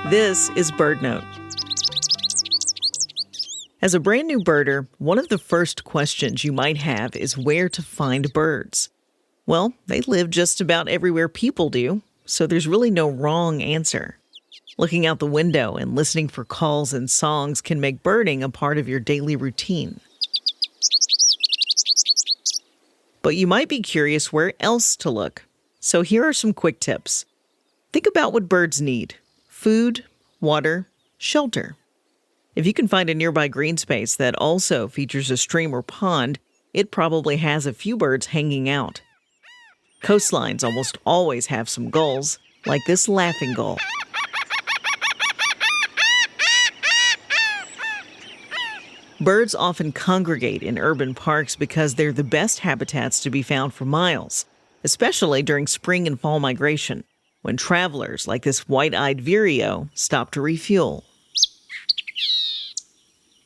This is BirdNote. As a brand new birder, one of the first questions you might have is where to find birds. Well, they live just about everywhere people do, so there's really no wrong answer. Looking out the window and listening for calls and songs can make birding a part of your daily routine. But you might be curious where else to look. So here are some quick tips. Think about what birds need: food, water, shelter. If you can find a nearby green space that also features a stream or pond, it probably has a few birds hanging out. Coastlines almost always have some gulls, like this laughing gull. Birds often congregate in urban parks because they're the best habitats to be found for miles, especially during spring and fall migration, when travelers like this white-eyed vireo stop to refuel.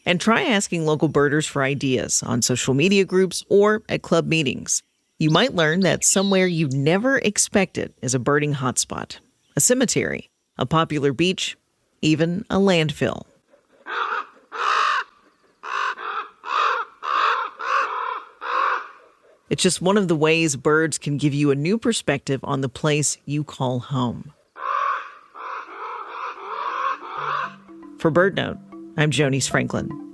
And try asking local birders for ideas on social media groups or at club meetings. You might learn that somewhere you never expected is a birding hotspot: a cemetery, a popular beach, even a landfill. It's just one of the ways birds can give you a new perspective on the place you call home. For BirdNote, I'm Jonice Franklin.